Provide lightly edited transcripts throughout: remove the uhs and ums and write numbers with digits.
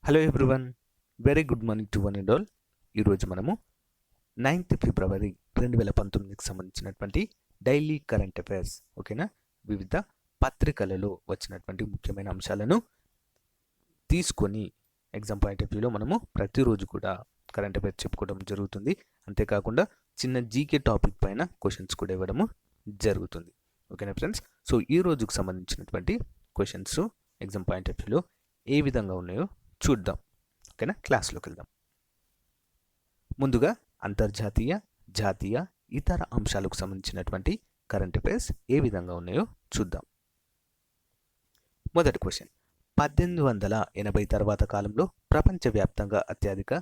Hello everyone, very good morning to one and all. ఈరోజు మనము 9th ఫిబ్రవరి 2019కి సంబంధించినటువంటి daily current affairs, ఓకేనా, వివిధ పత్రికలలో వచ్చినటువంటి ముఖ్యమైన అంశాలను తీసుకొని ఎగ్జామ్ పాయింట్ ఆఫ్ వ్యూలో మనము ప్రతిరోజు కూడా కరెంట్ అఫైర్స్ చెప్పుకోవడం జరుగుతుంది. అంతేకాకుండా చిన్న జీకే టాపిక్ పైన క్వశ్చన్స్ కూడా ఇవ్వడము జరుగుతుంది. ఓకేనా ఫ్రెండ్స్, సో ఈ రోజుకు సంబంధించినటువంటి క్వశ్చన్స్ ఎగ్జామ్ పాయింట్ ఆఫ్ వ్యూలో ఏ విధంగా ఉన్నాయో చూద్దాం. ఓకేనా, క్లాస్లోకి వెళ్దాం. ముందుగా అంతర్జాతీయ, జాతీయ, ఇతర అంశాలకు సంబంధించినటువంటి కరెంట్ అఫైర్స్ ఏ విధంగా ఉన్నాయో చూద్దాం. మొదటి క్వశ్చన్, 1880 తర్వాత కాలంలో ప్రపంచవ్యాప్తంగా అత్యధిక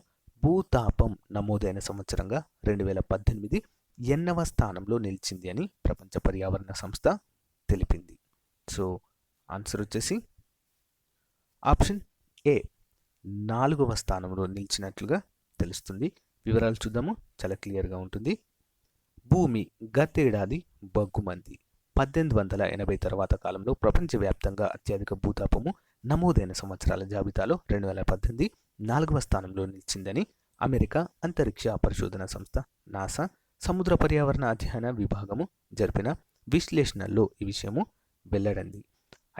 భూతాపం నమోదైన సంవత్సరంగా 2018 ఎన్నవ స్థానంలో నిలిచింది అని ప్రపంచ పర్యావరణ సంస్థ తెలిపింది. సో ఆన్సర్ వచ్చేసి ఆప్షన్ ఏ, 4వ స్థానంలో నిలిచినట్లుగా తెలుస్తుంది. వివరాలు చూద్దాము, చాలా క్లియర్గా ఉంటుంది. భూమి గతేడాది బగ్గుమంది. 1880 తర్వాత కాలంలో ప్రపంచవ్యాప్తంగా అత్యధిక భూతాపము నమోదైన సంవత్సరాల జాబితాలో 2018 4వ స్థానంలో నిలిచిందని అమెరికా అంతరిక్ష పరిశోధన సంస్థ నాసా సముద్ర పర్యావరణ అధ్యయన విభాగము జరిపిన విశ్లేషణల్లో ఈ విషయము వెల్లడింది.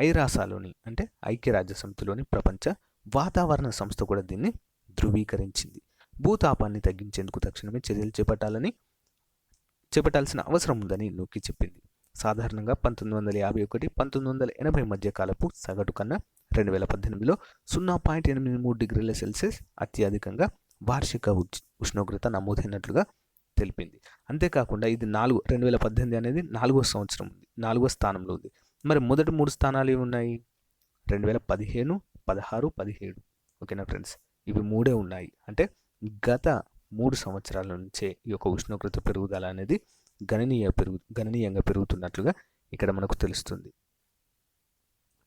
ఐరాసాలోని అంటే ఐక్యరాజ్య సమితిలోని ప్రపంచ వాతావరణ సంస్థ కూడా దీన్ని ధృవీకరించింది. భూతాపాన్ని తగ్గించేందుకు తక్షణమే చర్యలు చేపట్టాల్సిన అవసరం ఉందని నొక్కి చెప్పింది. సాధారణంగా 1951 1980 మధ్య కాలపు సగటు కన్నా 2018లో 0.83 డిగ్రీల సెల్సియస్ అత్యధికంగా వార్షిక ఉష్ణోగ్రత నమోదైనట్లుగా తెలిపింది. అంతేకాకుండా ఇది 2018 అనేది 4వ సంవత్సరం ఉంది, 4వ స్థానంలో ఉంది. మరి మొదటి 3 స్థానాలు ఏమి ఉన్నాయి? 2015, 16, 17. ఓకేనా ఫ్రెండ్స్, ఇవి 3 ఉన్నాయి. అంటే గత 3 సంవత్సరాల నుంచే ఈ యొక్క ఉష్ణోగ్రత పెరుగుదల అనేది గణనీయంగా పెరుగుతున్నట్లుగా ఇక్కడ మనకు తెలుస్తుంది.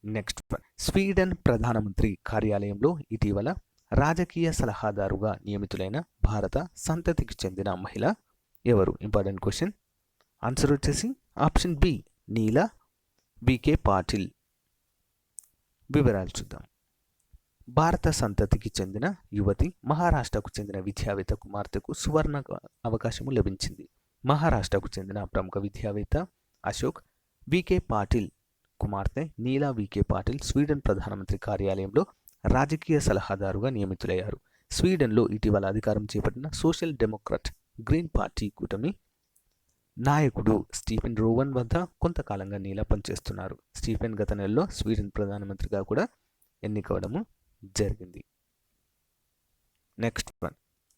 నెక్స్ట్, స్వీడన్ ప్రధానమంత్రి కార్యాలయంలో ఇటీవల రాజకీయ సలహాదారుగా నియమితులైన భారత సంతతికి చెందిన మహిళ ఎవరు? Important question. ఆన్సర్ వచ్చేసి ఆప్షన్ బి, నీలా వికే పాటిల్. వివరాలు చూద్దాం. భారత సంతతికి చెందిన యువతి, మహారాష్ట్రకు చెందిన విద్యావేత్త కుమార్తెకు సువర్ణ అవకాశము లభించింది. మహారాష్ట్రకు చెందిన ప్రముఖ విద్యావేత్త అశోక్ వికే పాటిల్ కుమార్తె నీలా వికే పాటిల్ స్వీడన్ ప్రధానమంత్రి కార్యాలయంలో రాజకీయ సలహాదారుగా నియమితులయ్యారు. స్వీడన్లో ఇటీవల అధికారం చేపట్టిన సోషల్ డెమోక్రాట్ గ్రీన్ పార్టీ కూటమి నాయకుడు స్టీఫెన్ రోవన్ వద్ద కొంతకాలంగా నీలా పనిచేస్తున్నారు. స్టీఫెన్ గత నెలలో స్వీడన్ ప్రధానమంత్రిగా కూడా ఎన్నికవడము జరిగింది. నెక్స్ట్ వన్,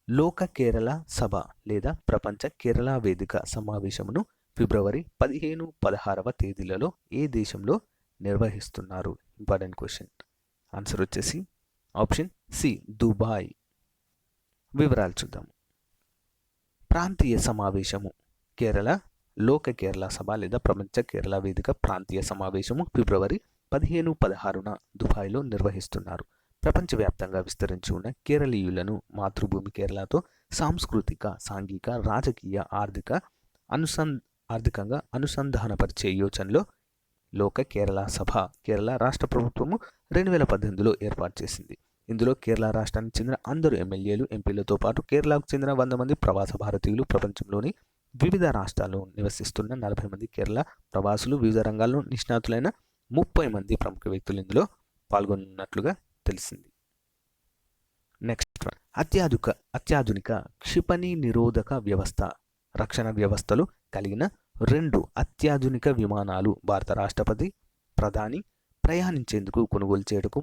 లోక కేరళ సభ లేదా ప్రపంచ కేరళ వేదిక సమావేశమును ఫిబ్రవరి 15, 16వ తేదీలలో ఏ దేశంలో నిర్వహిస్తున్నారు? Important question. ఆన్సర్ వచ్చేసి ఆప్షన్ సి, దుబాయ్. వివరాలు చూద్దాం. ప్రాంతీయ సమావేశము కేరళ లోక కేరళ సభ లేదా ప్రపంచ కేరళ వేదిక ప్రాంతీయ సమావేశము ఫిబ్రవరి 15, 16న దుబాయ్లో నిర్వహిస్తున్నారు. ప్రపంచవ్యాప్తంగా విస్తరించి ఉన్న కేరళీయులను మాతృభూమి కేరళతో సాంస్కృతిక, సాంఘిక, రాజకీయ, ఆర్థికంగా అనుసంధానపరిచే యోచనలో లోక కేరళ సభ కేరళ రాష్ట్ర ప్రభుత్వము 2018లో ఏర్పాటు చేసింది. ఇందులో కేరళ రాష్ట్రానికి చెందిన అందరూ ఎమ్మెల్యేలు, ఎంపీలతో పాటు కేరళకు చెందిన 100 మంది ప్రవాస భారతీయులు, ప్రపంచంలోని వివిధ రాష్ట్రాల్లో నివసిస్తున్న 40 మంది కేరళ ప్రవాసులు, వివిధ రంగాల్లో నిష్ణాతులైన 30 మంది ప్రముఖ వ్యక్తులు ఇందులో పాల్గొన్నట్లుగా తెలిసింది. నెక్స్ట్ వన్, అత్యాధునిక క్షిపణి నిరోధక వ్యవస్థ రక్షణ వ్యవస్థలు కలిగిన 2 అత్యాధునిక విమానాలు భారత రాష్ట్రపతి, ప్రధాని ప్రయాణించేందుకు కొనుగోలు చేయటకు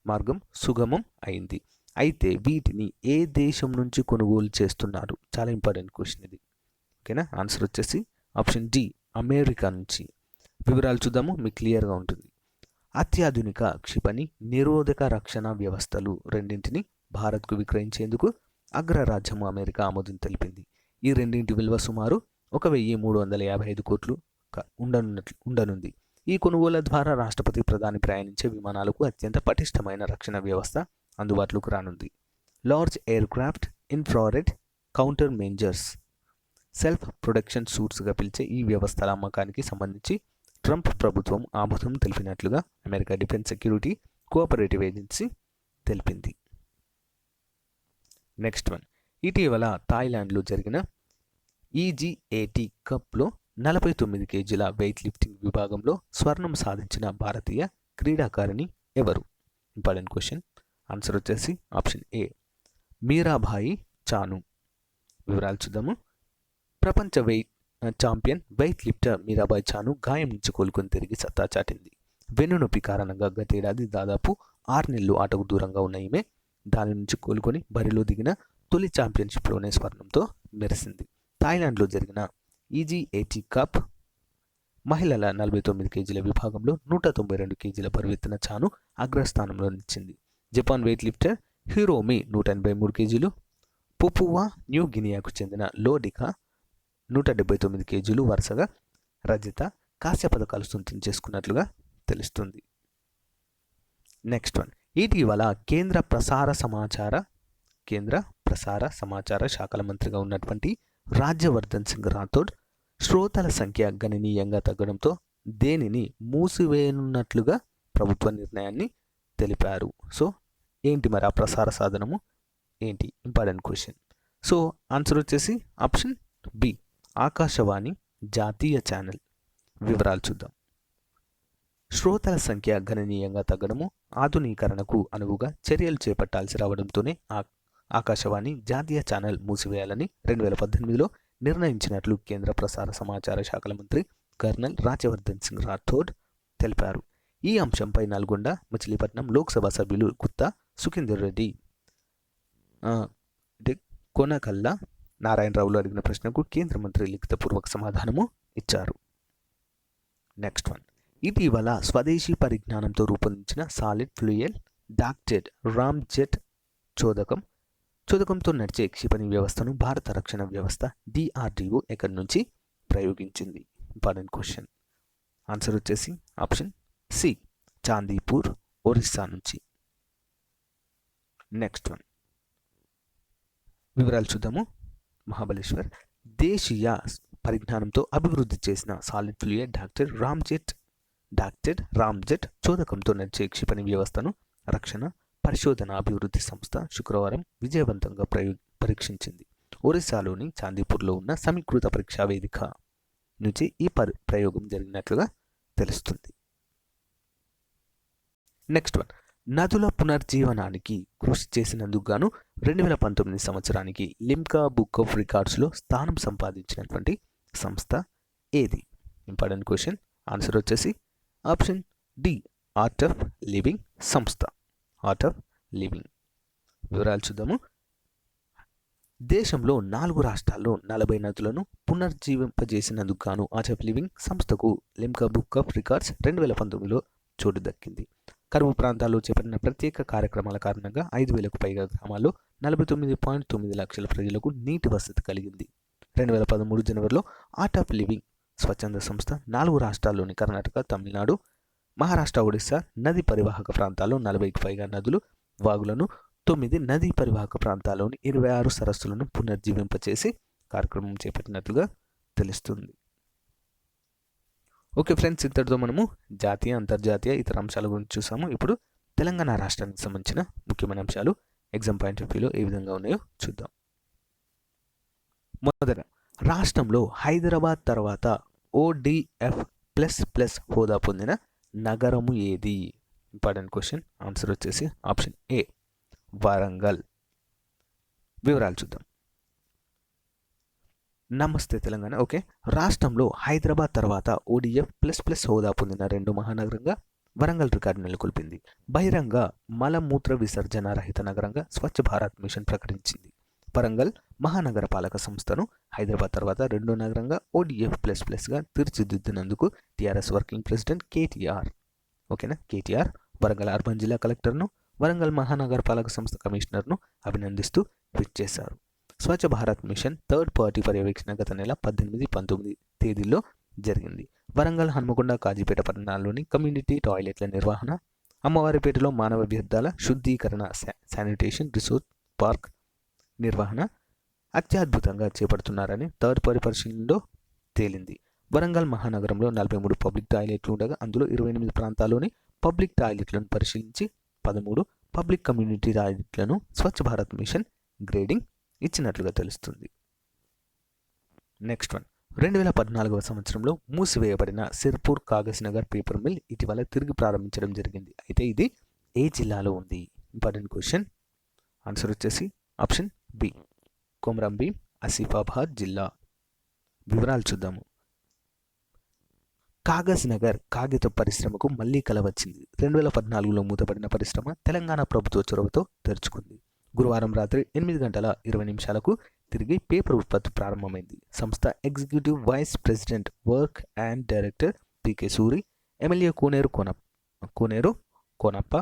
మార్గం సుగమం అయింది. అయితే వీటిని ఏ దేశం నుంచి కొనుగోలు చేస్తున్నారు? చాలా ఇంపార్టెంట్ క్వశ్చన్ ఇది. ఓకేనా, ఆన్సర్ వచ్చేసి ఆప్షన్ డి, అమెరికా నుంచి. వివరాలు చూద్దాము, మీకు క్లియర్గా ఉంటుంది. అత్యాధునిక క్షిపణి నిరోధక రక్షణ వ్యవస్థలు రెండింటిని భారత్కు విక్రయించేందుకు అగ్రరాజ్యము అమెరికా ఆమోదం తెలిపింది. ఈ రెండింటి విలువ సుమారు 1,355 కోట్లు ఉండనుంది. ఈ కొనుగోలు ద్వారా రాష్ట్రపతి, ప్రధాని ప్రయాణించే విమానాలకు అత్యంత పటిష్టమైన రక్షణ వ్యవస్థ అందుబాటులోకి రానుంది. Large aircraft infrared countermeasures self protection సూట్స్గా పిలిచే ఈ వ్యవస్థల అమ్మకానికి సంబంధించి ట్రంప్ ప్రభుత్వం ఆమోదం తెలిపినట్లుగా America defence security cooperative agency తెలిపింది. నెక్స్ట్ వన్, ఇటీవల థాయిలాండ్లో జరిగిన ఈజీఏటీ కప్లో 49 కేజీల వెయిట్ లిఫ్టింగ్ విభాగంలో స్వర్ణం సాధించిన భారతీయ క్రీడాకారిణి ఎవరు? Important question. ఆన్సర్ వచ్చేసి ఆప్షన్ ఏ, మీరాభాయి చాను. వివరాలు చూద్దాము. ప్రపంచ champion weightlifter Mirabai Chanu గాయం నుంచి కోలుకొని తిరిగి సత్తా చాటింది. వెన్నునొప్పి కారణంగా గతేడాది దాదాపు 6 నెలలు ఆటకు దూరంగా ఉన్న ఈమె దాని నుంచి కోలుకొని బరిలో దిగిన తొలి ఛాంపియన్షిప్లోనే స్వర్ణంతో మెరిసింది. థాయిలాండ్లో జరిగిన ఈజీఏటీ కప్ మహిళల 49 కేజీల విభాగంలో 192 కేజీల బరువెత్తిన చాను అగ్రస్థానంలో నిలిచింది. జపాన్ వెయిట్ లిఫ్టర్ హిరోమి 183 కేజీలు, పుపువా న్యూ గినియాకు చెందిన లోడికా 179 కేజీలు వరుసగా రజత, కాంస్య పథకాలు సొంతం చేసుకున్నట్లుగా తెలుస్తుంది. నెక్స్ట్ వన్, ఇటీవల కేంద్ర ప్రసార సమాచార శాఖల మంత్రిగా ఉన్నటువంటి రాజ్యవర్ధన్ సింగ్ రాథోడ్ శ్రోతల సంఖ్య గణనీయంగా తగ్గడంతో దేనిని మూసివేయనున్నట్లుగా ప్రభుత్వ నిర్ణయాన్ని తెలిపారు. సో ఏంటి మరి ఆ ప్రసార సాధనము ఏంటి? Important question. సో ఆన్సర్ వచ్చేసి ఆప్షన్ బి, ఆకాశవాణి జాతీయ ఛానల్. వివరాలు చూద్దాం. శ్రోతల సంఖ్య గణనీయంగా తగ్గడము, ఆధునీకరణకు అనువుగా చర్యలు చేపట్టాల్సి రావడంతోనే ఆకాశవాణి జాతీయ ఛానల్ మూసివేయాలని 2018లో నిర్ణయించినట్లు కేంద్ర ప్రసార సమాచార శాఖల మంత్రి కర్నల్ రాజ్యవర్ధన్ సింగ్ రాథోడ్ తెలిపారు. ఈ అంశంపై నల్గొండ, మచిలీపట్నం లోక్సభ సభ్యులు గుత్తా సుఖేందర్ రెడ్డి, కొనకల్లా నారాయణరావులు అడిగిన ప్రశ్నకు కేంద్ర మంత్రి లిఖితపూర్వక సమాధానము ఇచ్చారు. నెక్స్ట్ వన్, ఇటీవల స్వదేశీ పరిజ్ఞానంతో రూపొందించిన సాలిడ్ ఫ్యూయల్ డాక్టెడ్ రామ్జెట్ చోదకంతో నడిచే క్షిపణి వ్యవస్థను భారత రక్షణ వ్యవస్థ DRDO ఎక్కడి నుంచి ప్రయోగించింది? Important question. ఆన్సర్ వచ్చేసి ఆప్షన్ సి, చాందీపూర్, ఒరిస్సా నుంచి. నెక్స్ట్ వన్, వివరాలు చూద్దాము. మహాబలేశ్వర్ దేశీయ పరిజ్ఞానంతో అభివృద్ధి చేసిన సాలిడ్ ఫ్యూయల్ డాక్టెడ్ రామ్జెట్ చోదకంతో నడిచే క్షిపణి వ్యవస్థను రక్షణ పరిశోధన అభివృద్ధి సంస్థ శుక్రవారం విజయవంతంగా పరీక్షించింది. ఒరిస్సాలోని చాందీపూర్లో ఉన్న సమీకృత పరీక్షా వేదిక నుంచి ఈ ప్రయోగం జరిగినట్లుగా తెలుస్తుంది. నెక్స్ట్ వన్, నదుల పునర్జీవనానికి కృషి చేసినందుకు గాను 2019 సంవత్సరానికి లిమ్కా బుక్ ఆఫ్ రికార్డ్స్లో స్థానం సంపాదించినటువంటి సంస్థ ఏది? Important question. ఆన్సర్ వచ్చేసి option D, art of living సంస్థ. Art of living. వివరాలు చూద్దాము. దేశంలో 4 రాష్ట్రాల్లో 40 నదులను పునర్జీవింపజేసినందుకు గాను ఆర్ట్ ఆఫ్ లివింగ్ సంస్థకు లిమ్కా బుక్ ఆఫ్ రికార్డ్స్ 2019లో చోటు దక్కింది. కరువు ప్రాంతాల్లో చేపట్టిన ప్రత్యేక కార్యక్రమాల కారణంగా 5,000కు పైగా గ్రామాల్లో 49.9 లక్షల ప్రజలకు నీటి వసతి కలిగింది. 2013 జనవరిలో ఆర్ట్ ఆఫ్ లివింగ్ స్వచ్ఛంద సంస్థ 4 రాష్ట్రాల్లోని కర్ణాటక, తమిళనాడు, మహారాష్ట్ర, ఒడిశా నదీ పరివాహక ప్రాంతాల్లో 40కి పైగా నదులు, వాగులను, 9 నదీ పరివాహక ప్రాంతాల్లోని 26 సరస్సులను పునర్జీవింపచేసి కార్యక్రమం చేపట్టినట్లుగా తెలుస్తుంది. ఓకే ఫ్రెండ్స్, ఇంతటితో మనము జాతీయ, అంతర్జాతీయ, ఇతర అంశాల గురించి చూసాము. ఇప్పుడు తెలంగాణ రాష్ట్రానికి సంబంధించిన ముఖ్యమైన అంశాలు ఎగ్జామ్ పాయింట్ ఆఫ్ వ్యూలో ఏ విధంగా ఉన్నాయో చూద్దాం. మొదట, రాష్ట్రంలో హైదరాబాద్ తర్వాత ODF++ హోదా పొందిన నగరము ఏది? Important question. ఆన్సర్ వచ్చేసి ఆప్షన్ ఏ, వరంగల్. వివరాలు చూద్దాం. నమస్తే తెలంగాణ. ఓకే, రాష్ట్రంలో హైదరాబాద్ తర్వాత ODF++ హోదా పొందిన 2 మహానగరంగా వరంగల్ రికార్డు నెలకొల్పింది. బహిరంగ మలమూత్ర విసర్జన రహిత నగరంగా స్వచ్ఛ భారత్ మిషన్ ప్రకటించింది. వరంగల్ మహానగర పాలక సంస్థను హైదరాబాద్ తర్వాత 2వ నగరంగా ODF++గా తీర్చిదిద్దినందుకు టీఆర్ఎస్ వర్కింగ్ ప్రెసిడెంట్ KTR, ఓకేనా, KTR వరంగల్ అర్బన్ జిల్లా కలెక్టర్ను, వరంగల్ మహానగర పాలక సంస్థ కమిషనర్ను అభినందిస్తూ ట్వీట్ చేశారు. Swachh Bharat machine third party పర్యవేక్షణ గత నెల 18, 19 తేదీల్లో జరిగింది. వరంగల్, హన్మకొండ, కాజీపేట పట్టణాల్లోని కమ్యూనిటీ టాయిలెట్ల నిర్వహణ, అమ్మవారిపేటలో మానవ వ్యర్థాల శుద్ధీకరణ శానిటేషన్ రిసోర్స్ పార్క్ నిర్వహణ అత్యద్భుతంగా చేపడుతున్నారని థర్డ్ పార్టీ పరిశీలనలో తేలింది. వరంగల్ మహానగరంలో 43 పబ్లిక్ టాయిలెట్లు ఉండగా అందులో 28 ప్రాంతాల్లోని పబ్లిక్ టాయిలెట్లను పరిశీలించి 13 public community టాయిలెట్లను Swachh Bharat machine grading ఇచ్చినట్లుగా తెలుస్తుంది. నెక్స్ట్ వన్, 2014వ సంవత్సరంలో మూసివేయబడిన సిర్పూర్ కాగజ్ నగర్ పేపర్ మిల్ ఇటీవల తిరిగి ప్రారంభించడం జరిగింది. అయితే ఇది ఏ జిల్లాలో ఉంది? Important question. ఆన్సర్ వచ్చేసి ఆప్షన్ బి, కొమరం భీం ఆసిఫాబాద్ జిల్లా. వివరాలు చూద్దాము. కాగజ్ నగర్ కాగిత పరిశ్రమకు మళ్లీ కల వచ్చింది. 2014లో మూతపడిన పరిశ్రమ తెలంగాణ ప్రభుత్వ చొరవతో తెరుచుకుంది. గురువారం రాత్రి 8:20 తిరిగి పేపర్ ఉత్పత్తి ప్రారంభమైంది. సంస్థ executive vice president work and director PK Suri, MLA Koneru Konappa,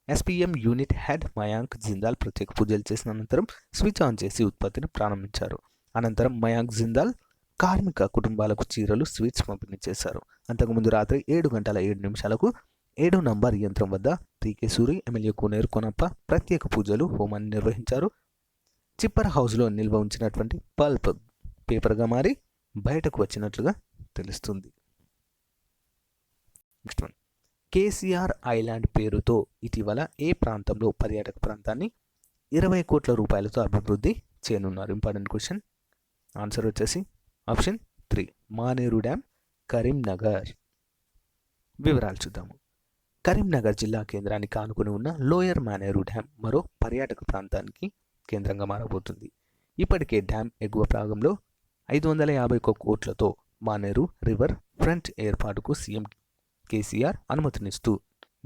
SPM unit head Mayank Jindal ప్రత్యేక పూజలు చేసిన అనంతరం స్విచ్ ఆన్ చేసి ఉత్పత్తిని ప్రారంభించారు. అనంతరం మయాంక్ జిందాల్ కార్మిక కుటుంబాలకు చీరలు, స్వీట్స్ పంపిణీ చేశారు. అంతకుముందు రాత్రి 7:07 7 నంబర్ యంత్రం వద్ద పీకే సూరి, ఎమ్మెల్యే కోనేరు కోనప్ప ప్రత్యేక పూజలు, హోమాన్ని నిర్వహించారు. చిప్పర్ హౌస్లో నిల్వ ఉంచినటువంటి పల్ప్ పేపర్గా మారి బయటకు వచ్చినట్లుగా తెలుస్తుంది. నెక్స్ట్ వన్, కేసీఆర్ ఐలాండ్ పేరుతో ఇటీవల ఏ ప్రాంతంలో పర్యాటక ప్రాంతాన్ని 20 కోట్ల రూపాయలతో అభివృద్ధి చేయనున్నారు? Important question. ఆన్సర్ వచ్చేసి ఆప్షన్ 3, మానేరు డ్యామ్, కరీంనగర్. వివరాలు చూద్దాము. కరీంనగర్ జిల్లా కేంద్రానికి ఆనుకుని ఉన్న లోయర్ మానేరు డ్యామ్ మరో పర్యాటక ప్రాంతానికి కేంద్రంగా మారబోతుంది. ఇప్పటికే డ్యామ్ ఎగువ భాగంలో 551 కోట్లతో మానేరు రివర్ ఫ్రంట్ ఏర్పాటుకు సీఎం కేసీఆర్ అనుమతినిస్తూ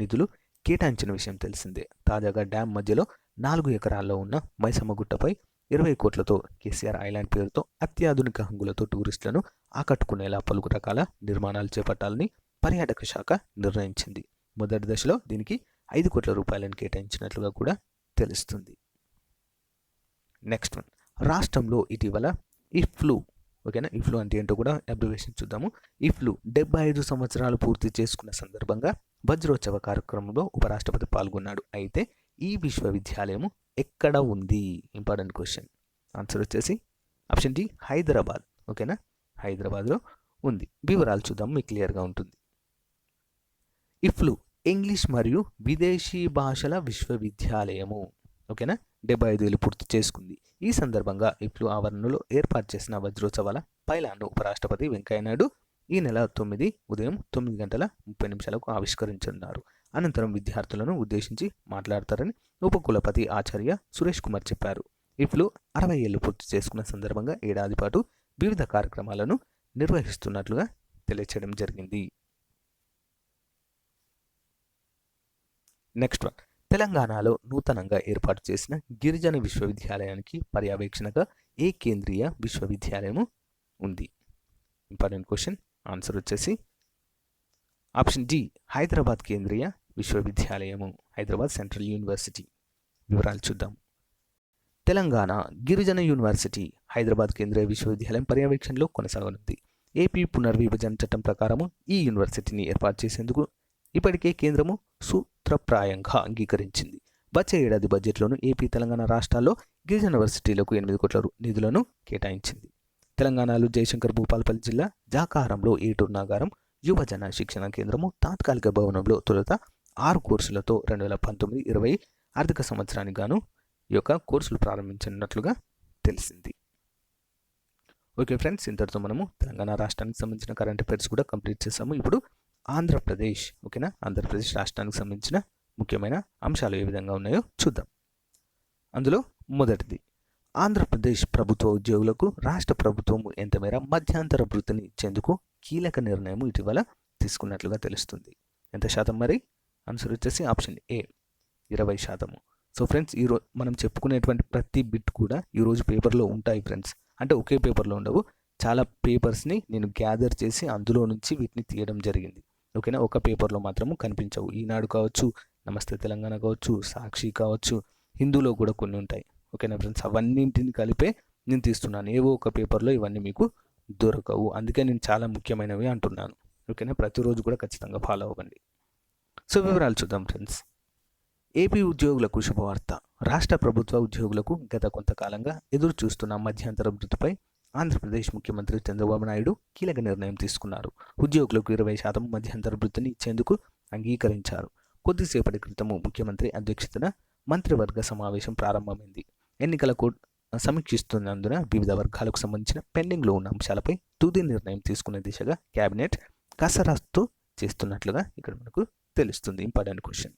నిధులు కేటాయించిన విషయం తెలిసిందే. తాజాగా డ్యామ్ మధ్యలో 4 ఎకరాల్లో ఉన్న మైసమ్మగుట్టపై 20 కోట్లతో కేసీఆర్ ఐలాండ్ పేరుతో అత్యాధునిక హంగులతో టూరిస్టులను ఆకట్టుకునేలా పలు రకాల నిర్మాణాలు చేపట్టాలని పర్యాటక శాఖ నిర్ణయించింది. మొదటి దశలో దీనికి 5 కోట్ల రూపాయలను కేటాయించినట్లుగా కూడా తెలుస్తుంది. నెక్స్ట్ వన్, రాష్ట్రంలో ఇటీవల ఇఫ్లు, ఓకేనా, ఇఫ్లు అంటే ఏంటో కూడా అబ్రివేషన్ చూద్దాము. ఇఫ్లు 75 సంవత్సరాలు పూర్తి చేసుకున్న సందర్భంగా వజ్రోత్సవ కార్యక్రమంలో ఉపరాష్ట్రపతి పాల్గొన్నాడు. అయితే ఈ విశ్వవిద్యాలయం ఎక్కడ ఉంది? Important question. ఆన్సర్ వచ్చేసి ఆప్షన్ డి, హైదరాబాద్. ఓకేనా, హైదరాబాద్లో ఉంది. వివరాలు చూద్దాం, మీకు క్లియర్గా ఉంటుంది. ఇఫ్లు ఇంగ్లీష్ మరియు విదేశీ భాషల విశ్వవిద్యాలయము, ఓకేనా, 75 ఏళ్ళు పూర్తి చేసుకుంది. ఈ సందర్భంగా ఇఫ్లు ఆవరణలో ఏర్పాటు చేసిన వజ్రోత్సవాల పైలాన్ను ఉపరాష్ట్రపతి వెంకయ్యనాయుడు ఈ నెల 9 ఉదయం 9:30 ఆవిష్కరించనున్నారు. అనంతరం విద్యార్థులను ఉద్దేశించి మాట్లాడతారని ఉపకులపతి ఆచార్య సురేష్ కుమార్ చెప్పారు. ఇఫ్లు 60 ఏళ్ళు పూర్తి చేసుకున్న సందర్భంగా ఏడాది పాటు వివిధ కార్యక్రమాలను నిర్వహిస్తున్నట్లుగా తెలియచేయడం జరిగింది. నెక్స్ట్ వన్, తెలంగాణలో నూతనంగా ఏర్పాటు చేసిన గిరిజన విశ్వవిద్యాలయానికి పర్యవేక్షణగా ఏ కేంద్రీయ విశ్వవిద్యాలయము ఉంది? Important question. ఆన్సర్ వచ్చేసి ఆప్షన్ డి, హైదరాబాద్ కేంద్రీయ విశ్వవిద్యాలయము, హైదరాబాద్ సెంట్రల్ యూనివర్సిటీ. వివరాలు చూద్దాం. తెలంగాణ గిరిజన యూనివర్సిటీ హైదరాబాద్ కేంద్రీయ విశ్వవిద్యాలయం పర్యవేక్షణలో కొనసాగనుంది. ఏపీ పునర్విభజన చట్టం ప్రకారము ఈ యూనివర్సిటీని ఏర్పాటు చేసేందుకు ఇప్పటికే కేంద్రము సూత్రప్రాయంగా అంగీకరించింది. వచ్చే ఏడాది బడ్జెట్లోనూ ఏపీ, తెలంగాణ రాష్ట్రాల్లో గిరిజన యూనివర్సిటీలకు 8 కోట్ల నిధులను కేటాయించింది. తెలంగాణలో జయశంకర్ భూపాలపల్లి జిల్లా జాకారంలో ఏటూరు నాగారం యువజన శిక్షణ కేంద్రము తాత్కాలిక భవనంలో తొలుత 6 కోర్సులతో 2019-20 ఆర్థిక సంవత్సరానికి గాను ఈ యొక్క కోర్సులు ప్రారంభించినట్లుగా తెలిసింది. ఓకే ఫ్రెండ్స్, ఇంతటితో మనము తెలంగాణ రాష్ట్రానికి సంబంధించిన కరెంట్ అఫైర్స్ కూడా కంప్లీట్ చేసాము. ఇప్పుడు ఆంధ్రప్రదేశ్, ఓకేనా, ఆంధ్రప్రదేశ్ రాష్ట్రానికి సంబంధించిన ముఖ్యమైన అంశాలు ఏ విధంగా ఉన్నాయో చూద్దాం. అందులో మొదటిది, ఆంధ్రప్రదేశ్ ప్రభుత్వ ఉద్యోగులకు రాష్ట్ర ప్రభుత్వం ఎంత మేర మధ్యంతర వృత్తిని ఇచ్చేందుకు కీలక నిర్ణయం ఇటీవల తీసుకున్నట్లుగా తెలుస్తుంది. ఎంత శాతం మరి? ఆన్సర్ వచ్చేసి ఆప్షన్ ఏ, 20%. సో ఫ్రెండ్స్, ఈరోజు మనం చెప్పుకునేటువంటి ప్రతి బిట్ కూడా ఈరోజు పేపర్లో ఉంటాయి ఫ్రెండ్స్. అంటే ఒకే పేపర్లో ఉండవు, చాలా పేపర్స్ని నేను గ్యాదర్ చేసి అందులో నుంచి వీటిని తీయడం జరిగింది. ఓకేనా, ఒక పేపర్లో మాత్రము కనిపించవు. ఈనాడు కావచ్చు, నమస్తే తెలంగాణ కావచ్చు, సాక్షి కావచ్చు, హిందూలో కూడా కొన్ని ఉంటాయి. ఓకేనా ఫ్రెండ్స్, అవన్నింటిని కలిపే నేను తీస్తున్నాను. ఏవో ఒక పేపర్లో ఇవన్నీ మీకు దొరకవు, అందుకే నేను చాలా ముఖ్యమైనవి అంటున్నాను. ఓకేనా, ప్రతిరోజు కూడా ఖచ్చితంగా ఫాలో అవ్వండి. సో వివరాలు చూద్దాం ఫ్రెండ్స్. ఏపీ ఉద్యోగులకు శుభవార్త. రాష్ట్ర ప్రభుత్వ ఉద్యోగులకు గత కొంతకాలంగా ఎదురు చూస్తున్న మధ్యంతర వృత్తిపై ఆంధ్రప్రదేశ్ ముఖ్యమంత్రి చంద్రబాబు నాయుడు కీలక నిర్ణయం తీసుకున్నారు. ఉద్యోగులకు 20% మధ్యంతర వృత్తిని ఇచ్చేందుకు అంగీకరించారు. కొద్దిసేపటి క్రితము ముఖ్యమంత్రి అధ్యక్షతన మంత్రివర్గ సమావేశం ప్రారంభమైంది. ఎన్నికల కోడ్ సమీక్షిస్తున్నందున వివిధ వర్గాలకు సంబంధించిన పెండింగ్లో ఉన్న అంశాలపై తుది నిర్ణయం తీసుకునే దిశగా కేబినెట్ కసరత్తు చేస్తున్నట్లుగా ఇక్కడ మనకు తెలుస్తుంది. Important question.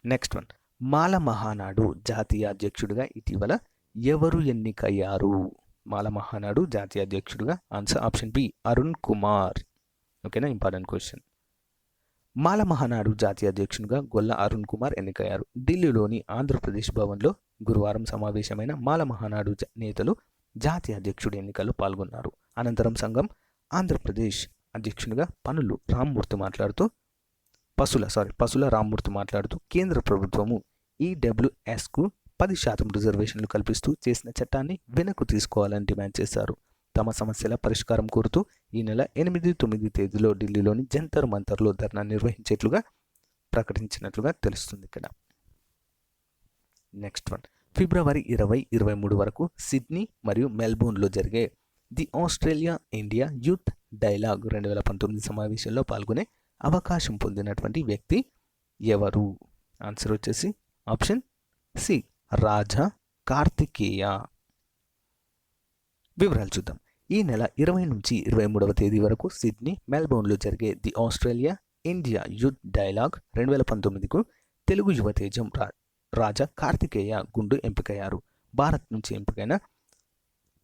Next one, Mala Mahanadu జాతీయ అధ్యక్షుడిగా ఇటీవల ఎవరు ఎన్నికయ్యారు? మాల మహానాడు జాతీయ అధ్యక్షుడిగా answer option B Arun Kumar. ఓకేనా, ఇంపార్టెంట్ క్వశ్చన్. మాల మహానాడు జాతీయ అధ్యక్షునిగా గొల్ల అరుణ్ కుమార్ ఎన్నికయ్యారు. ఢిల్లీలోని ఆంధ్రప్రదేశ్ భవన్లో గురువారం సమావేశమైన మాల మహానాడు నేతలు జాతీయ అధ్యక్షుడి ఎన్నికల్లో పాల్గొన్నారు. అనంతరం సంఘం ఆంధ్రప్రదేశ్ అధ్యక్షునిగా పసుల రామ్మూర్తి మాట్లాడుతూ కేంద్ర ప్రభుత్వము ఈడబ్ల్యూఎస్కు 10% రిజర్వేషన్లు కల్పిస్తూ చేసిన చట్టాన్ని వెనక్కు తీసుకోవాలని డిమాండ్ చేశారు. తమ సమస్యల పరిష్కారం కోరుతూ ఈ నెల 8-9 తేదీలో ఢిల్లీలోని జంతర్ మంతర్లో ధర్నా నిర్వహించేట్లుగా ప్రకటించినట్లుగా తెలుస్తుంది ఇక్కడ. నెక్స్ట్ వన్, ఫిబ్రవరి 20-23 వరకు సిడ్నీ మరియు మెల్బోర్న్లో జరిగే the Australia India youth dialogue 2019 సమావేశంలో పాల్గొనే అవకాశం పొందినటువంటి వ్యక్తి ఎవరు? ఆన్సర్ వచ్చేసి ఆప్షన్ సి రాజా కార్తికేయ. వివరాలు చూద్దాం. ఈ నెల 20 నుంచి 23వ తేదీ వరకు సిడ్నీ, మెల్బోర్న్లో జరిగే the Australia India youth dialogue 2019కు తెలుగు యువ తేజం రాజా కార్తికేయ గుండు ఎంపికయ్యారు. భారత్ నుంచి ఎంపికైన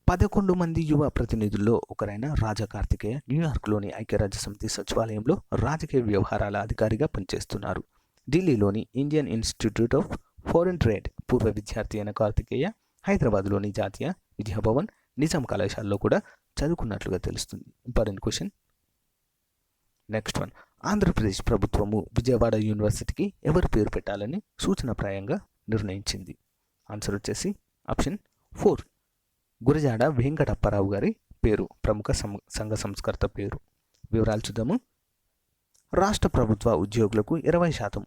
11 మంది యువ ప్రతినిధుల్లో ఒకరైన రాజా కార్తికేయ న్యూయార్క్లోని ఐక్యరాజ్యసమితి సచివాలయంలో రాజకీయ వ్యవహారాల అధికారిగా పనిచేస్తున్నారు. ఢిల్లీలోని Indian institute of foreign trade పూర్వ విద్యార్థి అయిన కార్తికేయ హైదరాబాద్లోని జాతీయ విద్యాభవన్ నిజాం కళాశాలలో కూడా చదువుకున్నట్లుగా తెలుస్తుంది. Important question. Next one, Andhra Pradesh ప్రభుత్వము విజయవాడ యూనివర్సిటీకి ఎవరి పేరు పెట్టాలని సూచనప్రాయంగా నిర్ణయించింది? ఆన్సర్ వచ్చేసి ఆప్షన్ 4 గురజాడ వెంకటప్పారావు గారి పేరు, ప్రముఖ సంఘ సంస్కర్త పేరు. వివరాలు చూద్దాము. రాష్ట్ర ప్రభుత్వ ఉద్యోగులకు 20%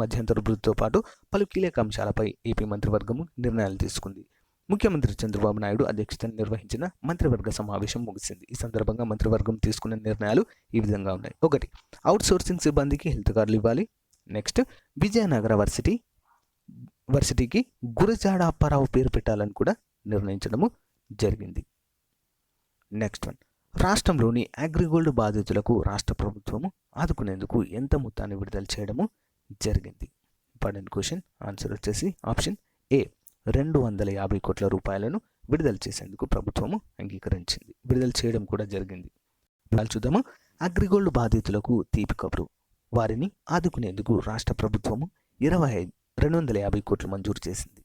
మధ్యంతర వృద్ధితో పాటు పలు కీలక అంశాలపై ఏపీ మంత్రివర్గము నిర్ణయాలు తీసుకుంది. ముఖ్యమంత్రి చంద్రబాబు నాయుడు అధ్యక్షతన నిర్వహించిన మంత్రివర్గ సమావేశం ముగిసింది. ఈ సందర్భంగా మంత్రివర్గం తీసుకున్న నిర్ణయాలు ఈ విధంగా ఉన్నాయి. 1, అవుట్ సోర్సింగ్ సిబ్బందికి హెల్త్ కార్డులు ఇవ్వాలి. నెక్స్ట్, విజయనగర వర్సిటీకి గురజాడ అప్పారావు పేరు పెట్టాలని కూడా నిర్ణయించడము జరిగింది. నెక్స్ట్ వన్, రాష్ట్రంలోని అగ్రిగోల్డ్ బాధితులకు రాష్ట్ర ప్రభుత్వము ఆదుకునేందుకు ఎంత మొత్తాన్ని విడుదల చేయడము జరిగింది? Important question. ఆన్సర్ వచ్చేసి ఆప్షన్ ఏ 250 కోట్ల రూపాయలను విడుదల చేసేందుకు ప్రభుత్వము అంగీకరించింది. విడుదల చేయడం కూడా జరిగింది. చూద్దాము. అగ్రిగోల్డ్ బాధితులకు తీపి కబురు. వారిని ఆదుకునేందుకు రాష్ట్ర ప్రభుత్వము 250 కోట్లు మంజూరు చేసింది.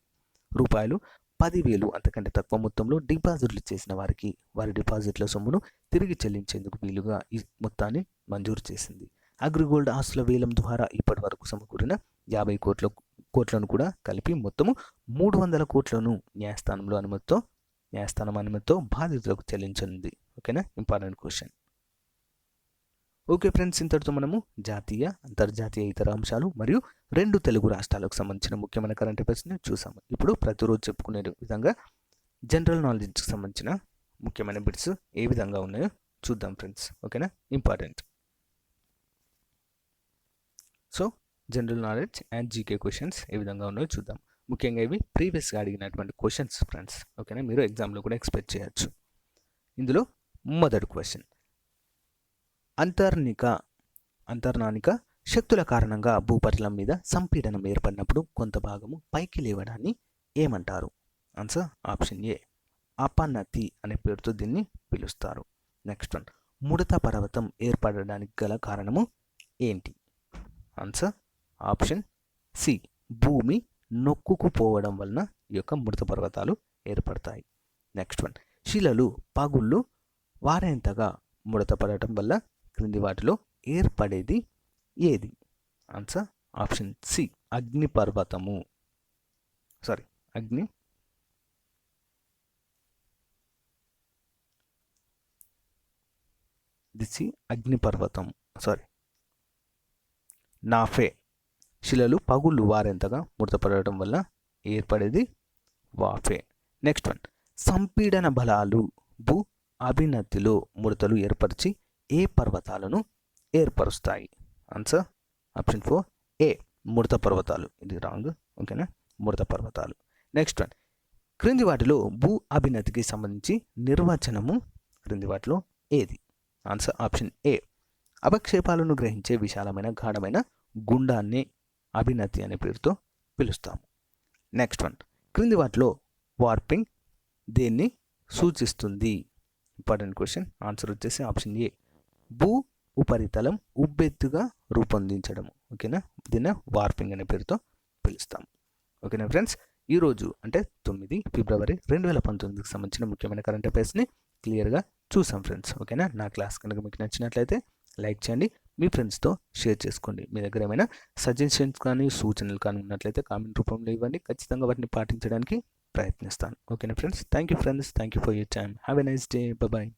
రూపాయలు 10,000 అంతకంటే తక్కువ మొత్తంలో డిపాజిట్లు చేసిన వారికి వారి డిపాజిట్ల సొమ్మును తిరిగి చెల్లించేందుకు వీలుగా ఈ మొత్తాన్ని మంజూరు చేసింది. అగ్రిగోల్డ్ ఆస్తుల వేలం ద్వారా ఇప్పటి వరకు సమకూరిన 50 కోట్లను కూడా కలిపి మొత్తము 300 కోట్లను న్యాయస్థానం అనుమతితో బాధితులకు చెల్లించనుంది. ఓకేనా, ఇంపార్టెంట్ క్వశ్చన్. ఓకే ఫ్రెండ్స్, ఇంతటితో మనము జాతీయ, అంతర్జాతీయ ఇతర అంశాలు మరియు 2 తెలుగు రాష్ట్రాలకు సంబంధించిన ముఖ్యమైన కరెంట్ అఫైర్స్ని చూసాము. ఇప్పుడు ప్రతిరోజు చెప్పుకునే విధంగా జనరల్ నాలెడ్జ్కి సంబంధించిన ముఖ్యమైన బిట్స్ ఏ విధంగా ఉన్నాయో చూద్దాం ఫ్రెండ్స్. ఓకేనా, important. So general knowledge and GK questions ఏ విధంగా ఉన్నాయో చూద్దాం. ముఖ్యంగా ఇవి ప్రీవియస్గా అడిగినటువంటి క్వశ్చన్స్ ఫ్రెండ్స్. ఓకేనా, మీరు ఎగ్జామ్లో కూడా ఎక్స్పెక్ట్ చేయొచ్చు. ఇందులో మొదటి క్వశ్చన్, అంతర్నానిక శక్తుల కారణంగా భూపటలం మీద సంపీడనం ఏర్పడినప్పుడు కొంత భాగము పైకి లేవడాన్ని ఏమంటారు? ఆన్సర్ ఆప్షన్ ఏ అపనతి అనే పేరుతో దీన్ని పిలుస్తారు. నెక్స్ట్ వన్, ముడత పర్వతం ఏర్పడడానికి గల కారణము ఏంటి? ఆన్సర్ ఆప్షన్ సి భూమి నొక్కుకుపోవడం వలన ఈ యొక్క ముడత పర్వతాలు ఏర్పడతాయి. నెక్స్ట్ వన్, శిలలు పగుళ్ళు వారేంతగా ముడత పడటం వల్ల క్రింది వాటిలో ఏర్పడేది ఏది? ఆన్సర్ ఆప్షన్ సి అగ్నిపర్వతము. అగ్నిపర్వతం. నాఫే. శిలలు పగుళ్ళు వారెంతగా ముడతపడటం వల్ల ఏర్పడేది వాఫే. నెక్స్ట్ వన్, సంపీడన బలాలు భూ అభినతిలో ముడతలు ఏర్పరిచి ఏ పర్వతాలను ఏర్పరుస్తాయి? ఆన్సర్ ఆప్షన్ 4 ఏ ముడత పర్వతాలు. ఇది రాంగ్. ఓకేనా, ముడత పర్వతాలు. నెక్స్ట్ వన్, క్రింది వాటిలో భూ అభినతికి సంబంధించి నిర్వచనము క్రింది వాటిలో ఏది? ఆన్సర్ ఆప్షన్ ఏ, అవక్షేపాలను గ్రహించే విశాలమైన గాఢమైన గుండాన్ని అభినతి అనే పేరుతో పిలుస్తాము. నెక్స్ట్ వన్, క్రింది వాటిలో వార్పింగ్ దేన్ని సూచిస్తుంది? Important question. ఆన్సర్ వచ్చేసి ఆప్షన్ ఏ, భూ ఉపరితలం ఉబ్బెత్తుగా రూపొందించడం. ఓకేనా, దీన్ని వార్పింగ్ అనే పేరుతో పిలుస్తాం. ఓకేనా ఫ్రెండ్స్, ఈరోజు అంటే 9 ఫిబ్రవరి 2019కి సంబంధించిన ముఖ్యమైన కరెంట్ అఫైర్స్ని క్లియర్గా చూసాం ఫ్రెండ్స్. ఓకేనా, నా క్లాస్ కనుక మీకు నచ్చినట్లయితే లైక్ చేయండి, మీ ఫ్రెండ్స్తో షేర్ చేసుకోండి. మీ దగ్గర ఏమైనా సజెషన్స్ కానీ సూచనలు కానీ ఉన్నట్లయితే కామెంట్ రూపంలో ఇవ్వండి. ఖచ్చితంగా వాటిని పాటించడానికి ప్రయత్నిస్తాను. ఓకేనా friends, thank you friends, thank you for your time. Have a nice day. Bye.